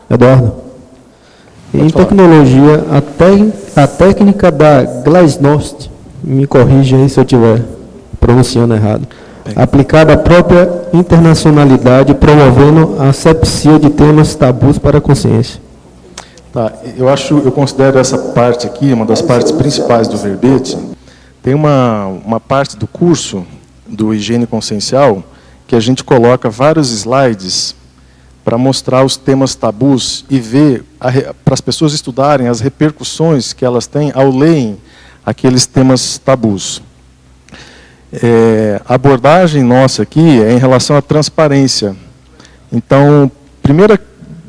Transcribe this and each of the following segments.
Eduardo. Em tecnologia, a técnica da Glasnost, me corrija aí se eu estiver pronunciando errado, aplicada à própria internacionalidade, promovendo a asepsia de temas tabus para a consciência. Tá, eu considero essa parte aqui, uma das partes principais do verbete. Tem uma parte do curso do Higiene Consciencial que a gente coloca vários slides para mostrar os temas tabus e ver, para as pessoas estudarem as repercussões que elas têm ao lerem aqueles temas tabus. A abordagem nossa aqui é em relação à transparência. Então,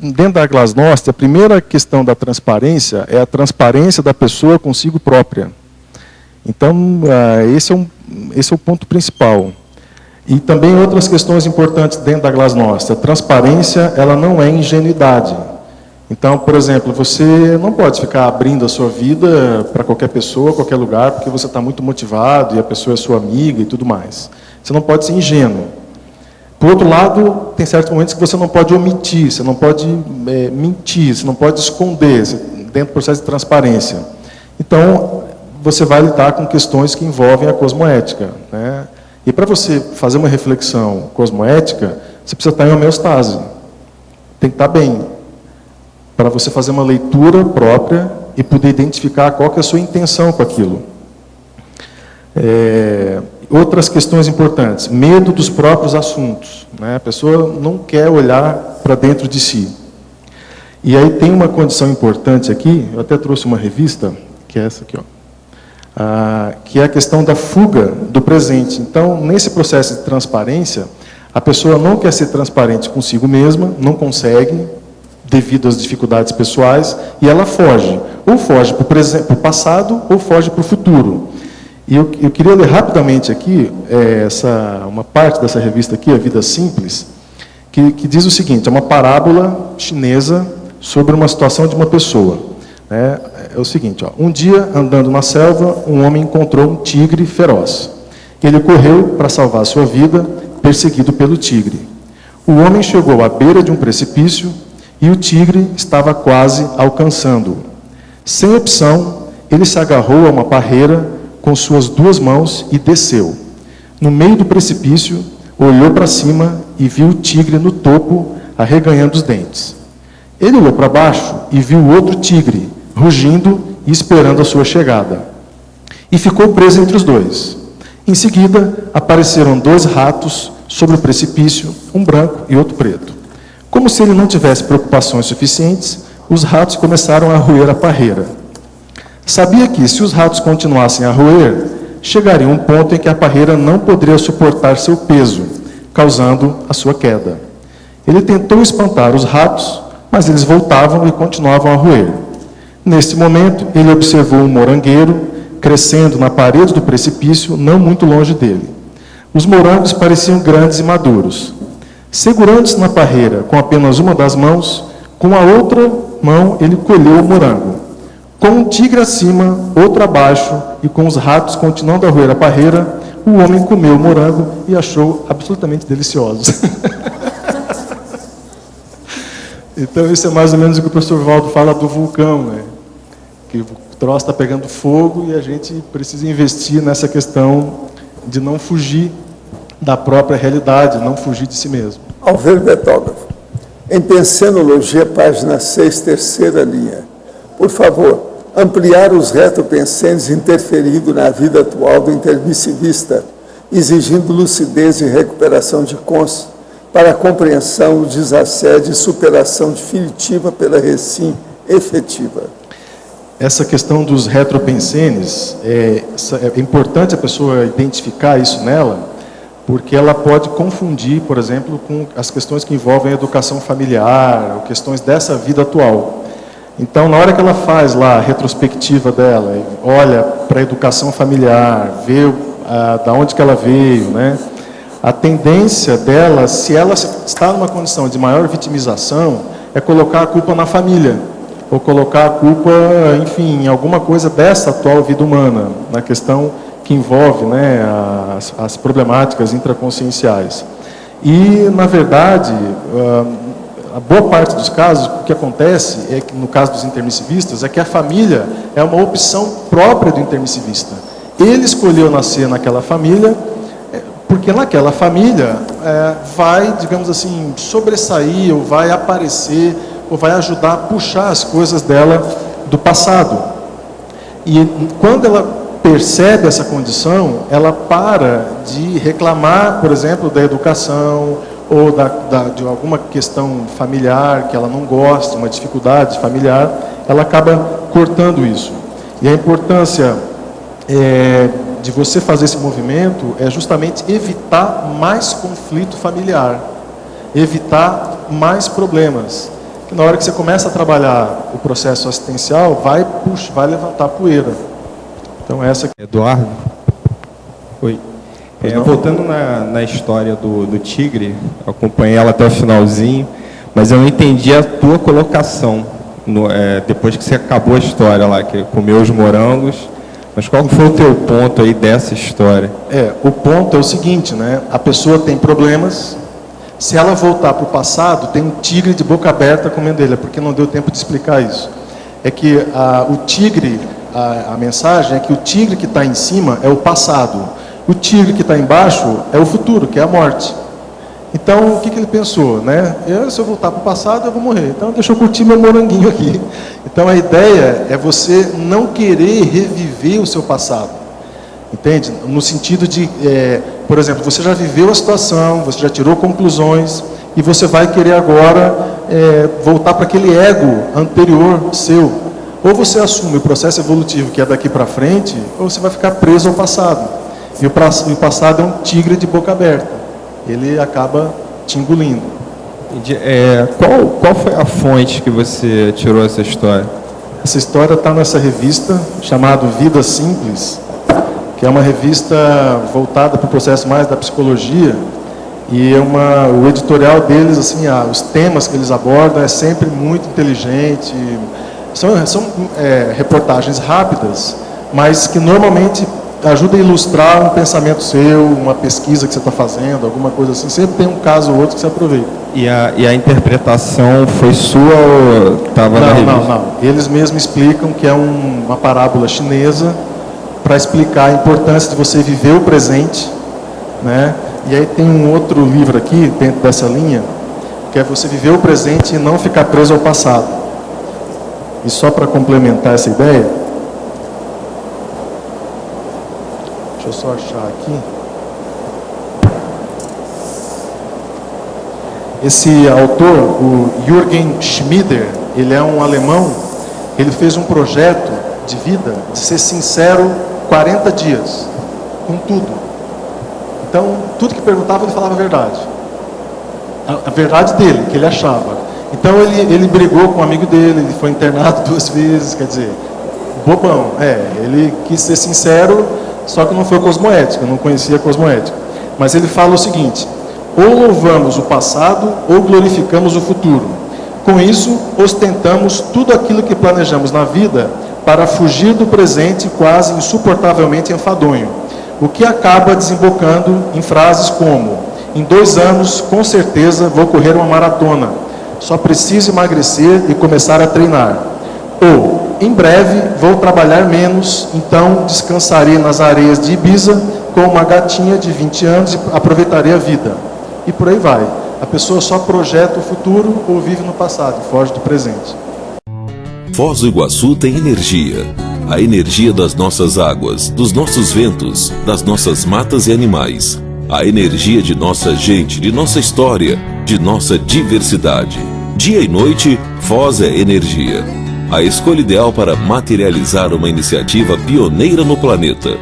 dentro da Glasnost, a primeira questão da transparência é a transparência da pessoa consigo própria. Então, esse é o ponto principal. E também outras questões importantes dentro da Glasnost. A transparência, ela não é ingenuidade. Então, por exemplo, você não pode ficar abrindo a sua vida para qualquer pessoa, qualquer lugar, porque você está muito motivado e a pessoa é sua amiga e tudo mais. Você não pode ser ingênuo. Por outro lado, tem certos momentos que você não pode omitir, você não pode mentir, você não pode esconder dentro do processo de transparência. Então, você vai lidar com questões que envolvem a cosmoética, né? E para você fazer uma reflexão cosmoética, você precisa estar em homeostase. Tem que estar bem. Para você fazer uma leitura própria e poder identificar qual que é a sua intenção com aquilo. Outras questões importantes. Medo dos próprios assuntos, né? A pessoa não quer olhar para dentro de si. E aí tem uma condição importante aqui, eu até trouxe uma revista, que é essa aqui, ó. Que é a questão da fuga do presente. Então, nesse processo de transparência, a pessoa não quer ser transparente consigo mesma, não consegue, devido às dificuldades pessoais, e ela foge. Ou foge para o passado, ou foge para o futuro. E eu queria ler rapidamente aqui, uma parte dessa revista aqui, A Vida Simples, que diz o seguinte, é uma parábola chinesa sobre uma situação de uma pessoa. É o seguinte, ó, um dia, andando na selva, um homem encontrou um tigre feroz. Ele correu para salvar sua vida, perseguido pelo tigre. O homem chegou à beira de um precipício e o tigre estava quase alcançando-o. Sem opção, ele se agarrou a uma parreira com suas duas mãos e desceu. No meio do precipício, olhou para cima e viu o tigre no topo, arreganhando os dentes. Ele olhou para baixo e viu outro tigre, rugindo e esperando a sua chegada. E ficou preso entre os dois. Em seguida, apareceram dois ratos sobre o precipício, um branco e outro preto. Como se ele não tivesse preocupações suficientes, os ratos começaram a roer a parreira. Sabia que, se os ratos continuassem a roer, chegaria um ponto em que a parreira não poderia suportar seu peso, causando a sua queda. Ele tentou espantar os ratos, mas eles voltavam e continuavam a roer. Neste momento, ele observou um morangueiro crescendo na parede do precipício, não muito longe dele. Os morangos pareciam grandes e maduros. Segurando-se na parreira com apenas uma das mãos, com a outra mão ele colheu o morango. Com um tigre acima, outro abaixo, e com os ratos continuando a roer a parreira, o homem comeu o morango e achou absolutamente delicioso. Então, isso é mais ou menos o que o professor Valdo fala do vulcão, né? Que o troço está pegando fogo e a gente precisa investir nessa questão de não fugir da própria realidade, não fugir de si mesmo. Ao verbetógrafo, em Pensenologia, página 6, terceira linha. Por favor, ampliar os retropensênios interferindo na vida atual do intermissivista, exigindo lucidez e recuperação de consciência para a compreensão, desassédio e superação definitiva pela recim efetiva. Essa questão dos retropensenes, é importante a pessoa identificar isso nela, porque ela pode confundir, por exemplo, com as questões que envolvem a educação familiar, ou questões dessa vida atual. Então, na hora que ela faz lá a retrospectiva dela, olha para a educação familiar, vê da onde que ela veio, né? A tendência dela, se ela está numa condição de maior vitimização, é colocar a culpa na família, ou colocar a culpa, enfim, em alguma coisa dessa atual vida humana, na questão que envolve, né, as problemáticas intraconscienciais. E, na verdade, a boa parte dos casos, o que acontece, é que, no caso dos intermissivistas, é que a família é uma opção própria do intermissivista. Ele escolheu nascer naquela família, porque naquela família vai, digamos assim, sobressair, ou vai aparecer, ou vai ajudar a puxar as coisas dela do passado. E quando ela percebe essa condição, ela para de reclamar, por exemplo, da educação, ou de alguma questão familiar que ela não gosta, uma dificuldade familiar, ela acaba cortando isso. E a importância de você fazer esse movimento é justamente evitar mais conflito familiar, evitar mais problemas. Que na hora que você começa a trabalhar o processo assistencial, vai levantar poeira. Então essa aqui. Eduardo? Oi. Voltando na história do tigre, eu acompanhei ela até o finalzinho, mas eu não entendi a tua colocação depois que você acabou a história lá, que comeu os morangos. Mas qual foi o teu ponto aí dessa história? O ponto é o seguinte, né? A pessoa tem problemas, se ela voltar para o passado, tem um tigre de boca aberta comendo ele, porque não deu tempo de explicar isso. É que o tigre, a mensagem é que o tigre que está em cima é o passado, o tigre que está embaixo é o futuro, que é a morte. Então, o que ele pensou, né? Se eu voltar para o passado, eu vou morrer. Então, deixa eu curtir meu moranguinho aqui. Então, a ideia é você não querer reviver o seu passado. Entende? No sentido de, por exemplo, você já viveu a situação, você já tirou conclusões, e você vai querer agora voltar para aquele ego anterior seu. Ou você assume o processo evolutivo que é daqui para frente, ou você vai ficar preso ao passado. E o passado é um tigre de boca aberta. Ele acaba te engolindo. Qual foi a fonte que você tirou essa história? Essa história está nessa revista chamada Vida Simples, que é uma revista voltada para o processo mais da psicologia, e o editorial deles, assim, os temas que eles abordam é sempre muito inteligente. São reportagens rápidas, mas que normalmente ajuda a ilustrar um pensamento seu, uma pesquisa que você está fazendo, alguma coisa assim. Sempre tem um caso ou outro que você aproveita. E a interpretação foi sua ou estava na revista? Não. Eles mesmos explicam que é uma parábola chinesa para explicar a importância de você viver o presente, né? E aí tem um outro livro aqui, dentro dessa linha, que é você viver o presente e não ficar preso ao passado. E só para complementar essa ideia, deixa eu só achar aqui. Esse autor, o Jürgen Schmieder, ele é um alemão, ele fez um projeto de vida de ser sincero 40 dias, com tudo. Então, tudo que perguntava, ele falava a verdade. A verdade dele, que ele achava. Então, ele brigou com um amigo dele, ele foi internado 2 vezes, quer dizer, bobão. Ele quis ser sincero, só que não foi cosmoética, não conhecia a cosmoética. Mas ele fala o seguinte: ou louvamos o passado, ou glorificamos o futuro. Com isso, ostentamos tudo aquilo que planejamos na vida para fugir do presente quase insuportavelmente enfadonho, o que acaba desembocando em frases como: em 2 anos, com certeza, vou correr uma maratona, só preciso emagrecer e começar a treinar. Ou, em breve, vou trabalhar menos, então descansarei nas areias de Ibiza com uma gatinha de 20 anos e aproveitarei a vida. E por aí vai. A pessoa só projeta o futuro ou vive no passado, foge do presente. Foz do Iguaçu tem energia. A energia das nossas águas, dos nossos ventos, das nossas matas e animais. A energia de nossa gente, de nossa história, de nossa diversidade. Dia e noite, Foz é energia. A escolha ideal para materializar uma iniciativa pioneira no planeta.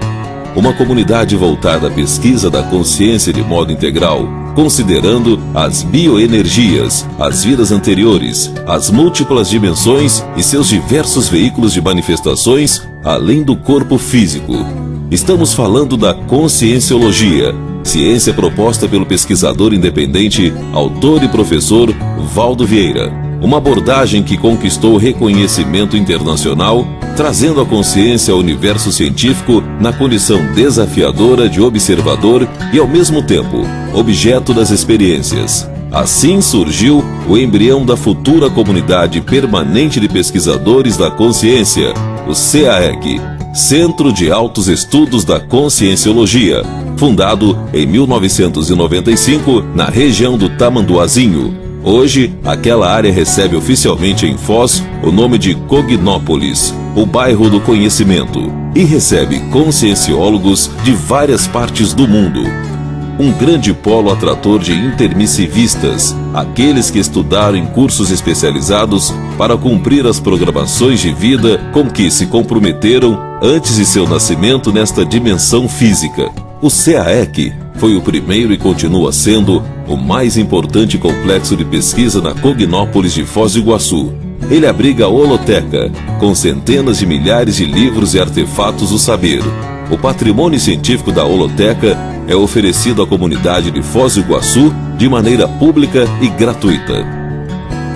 Uma comunidade voltada à pesquisa da consciência de modo integral, considerando as bioenergias, as vidas anteriores, as múltiplas dimensões e seus diversos veículos de manifestações, além do corpo físico. Estamos falando da conscienciologia, ciência proposta pelo pesquisador independente, autor e professor Valdo Vieira. Uma abordagem que conquistou reconhecimento internacional, trazendo a consciência ao universo científico na condição desafiadora de observador e, ao mesmo tempo, objeto das experiências. Assim surgiu o embrião da futura Comunidade Permanente de Pesquisadores da Consciência, o CAEC, Centro de Altos Estudos da Conscienciologia, fundado em 1995 na região do Tamanduazinho. Hoje, aquela área recebe oficialmente em Foz o nome de Cognópolis, o bairro do conhecimento, e recebe conscienciólogos de várias partes do mundo. Um grande polo atrator de intermissivistas, aqueles que estudaram em cursos especializados para cumprir as programações de vida com que se comprometeram antes de seu nascimento nesta dimensão física. O CAEC foi o primeiro e continua sendo o mais importante complexo de pesquisa na Cognópolis de Foz do Iguaçu. Ele abriga a holoteca, com centenas de milhares de livros e artefatos do saber. O patrimônio científico da holoteca é oferecido à comunidade de Foz do Iguaçu de maneira pública e gratuita.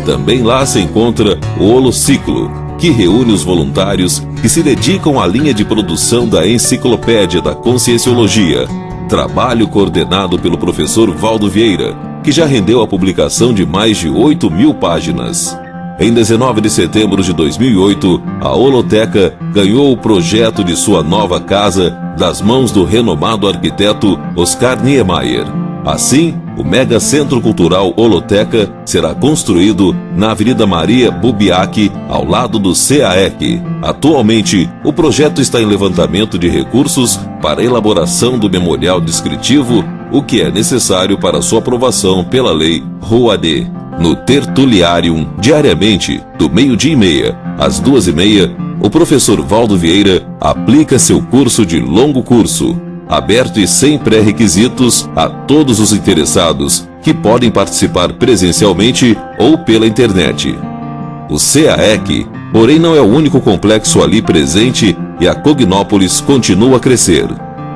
Também lá se encontra o Holociclo, que reúne os voluntários que se dedicam à linha de produção da Enciclopédia da Conscienciologia, trabalho coordenado pelo professor Valdo Vieira, que já rendeu a publicação de mais de 8.000 páginas. Em 19 de setembro de 2008, a holoteca ganhou o projeto de sua nova casa das mãos do renomado arquiteto Oscar Niemeyer. Assim, o Mega Centro Cultural Holoteca será construído na Avenida Maria Bubiac, ao lado do CAEC. Atualmente, o projeto está em levantamento de recursos para a elaboração do memorial descritivo, o que é necessário para sua aprovação pela Lei Rouanet. No Tertuliarium, diariamente, do 12h30 às 2h30, o professor Valdo Vieira aplica seu curso de longo curso, aberto e sem pré-requisitos a todos os interessados, que podem participar presencialmente ou pela internet. O CAEC, porém, não é o único complexo ali presente e a Cognópolis continua a crescer.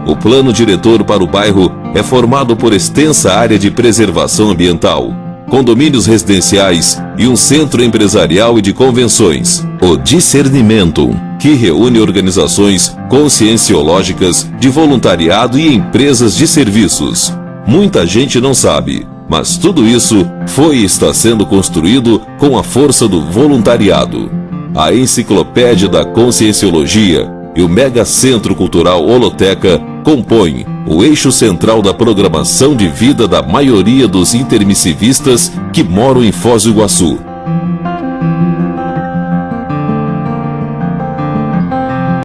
O plano diretor para o bairro é formado por extensa área de preservação ambiental, condomínios residenciais e um centro empresarial e de convenções, o Discernimentum, que reúne organizações conscienciológicas de voluntariado e empresas de serviços. Muita gente não sabe, mas tudo isso foi e está sendo construído com a força do voluntariado. A Enciclopédia da Conscienciologia e o Mega Centro Cultural Holoteca compõem o eixo central da programação de vida da maioria dos intermissivistas que moram em Foz do Iguaçu.